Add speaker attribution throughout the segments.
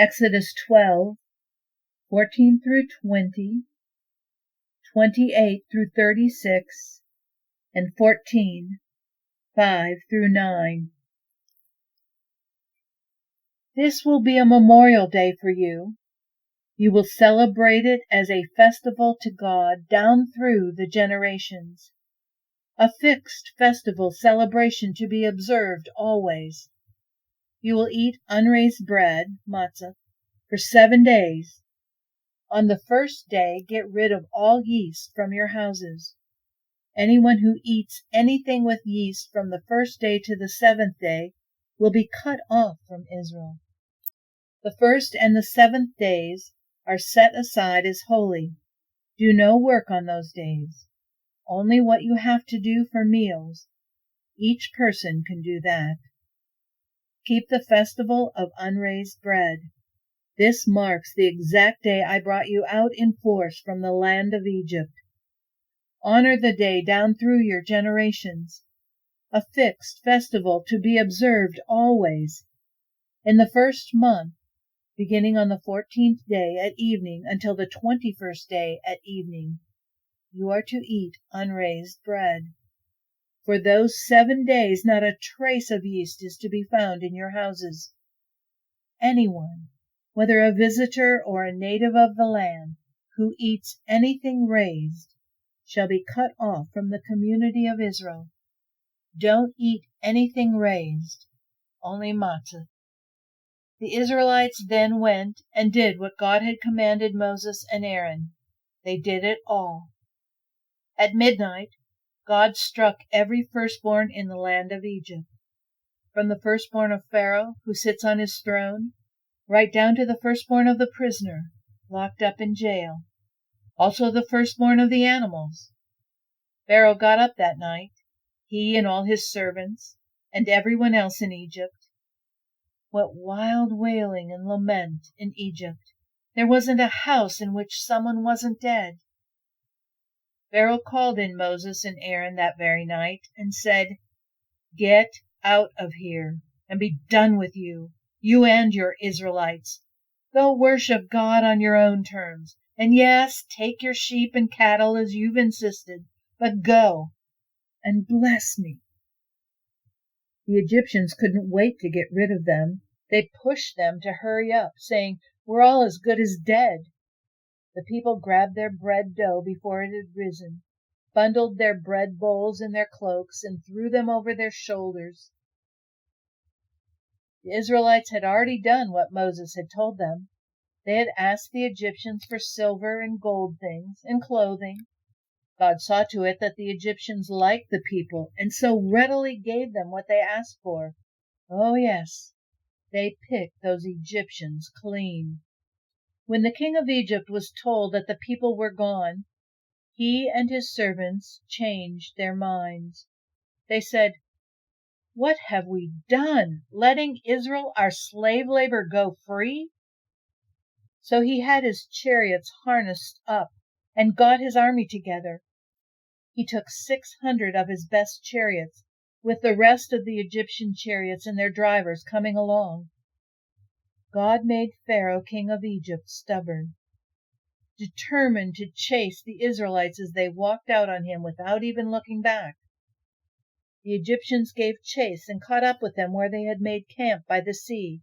Speaker 1: Exodus 12, 14 through 20, 28 through 36, and 14, 5 through 9. This will be a memorial day for you. You will celebrate it as a festival to God down through the generations. A fixed festival celebration to be observed always. You will eat unraised bread, matzah, for 7 days. On the first day, get rid of all yeast from your houses. Anyone who eats anything with yeast from the first day to the 7th day will be cut off from Israel. The 1st and the 7th days are set aside as holy. Do no work on those days. Only what you have to do for meals. Each person can do that. Keep the festival of unraised bread. This marks the exact day I brought you out in force from the land of Egypt. Honor the day down through your generations. A fixed festival to be observed always. In the 1st month, beginning on the 14th day at evening until the 21st day at evening, you are to eat unraised bread. For those 7 days not a trace of yeast is to be found in your houses. Anyone, whether a visitor or a native of the land, who eats anything raised, shall be cut off from the community of Israel. Don't eat anything raised, only matzah. The Israelites then went and did what God had commanded Moses and Aaron. They did it all. At midnight, God struck every firstborn in the land of Egypt, from the firstborn of Pharaoh, who sits on his throne, right down to the firstborn of the prisoner, locked up in jail, also the firstborn of the animals. Pharaoh got up that night, he and all his servants, and everyone else in Egypt. What wild wailing and lament in Egypt! There wasn't a house in which someone wasn't dead. Pharaoh called in Moses and Aaron that very night and said, "Get out of here and be done with you, you and your Israelites. Go worship God on your own terms. And yes, take your sheep and cattle as you've insisted, but go and bless me." The Egyptians couldn't wait to get rid of them. They pushed them to hurry up, saying, "We're all as good as dead." The people grabbed their bread dough before it had risen, bundled their bread bowls in their cloaks, and threw them over their shoulders. The Israelites had already done what Moses had told them. They had asked the Egyptians for silver and gold things and clothing. God saw to it that the Egyptians liked the people and so readily gave them what they asked for. Oh yes, they picked those Egyptians clean. When the king of Egypt was told that the people were gone, he and his servants changed their minds. They said, "What have we done, letting Israel, our slave labor, go free?" So he had his chariots harnessed up and got his army together. He took 600 of his best chariots, with the rest of the Egyptian chariots and their drivers coming along. God made Pharaoh, king of Egypt, stubborn, determined to chase the Israelites as they walked out on him without even looking back. The Egyptians gave chase and caught up with them where they had made camp by the sea.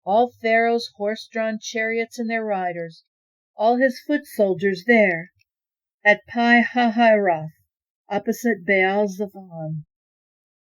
Speaker 1: All Pharaoh's horse-drawn chariots and their riders, all his foot soldiers there, at Pi-hahiroth, opposite Baal-zephon.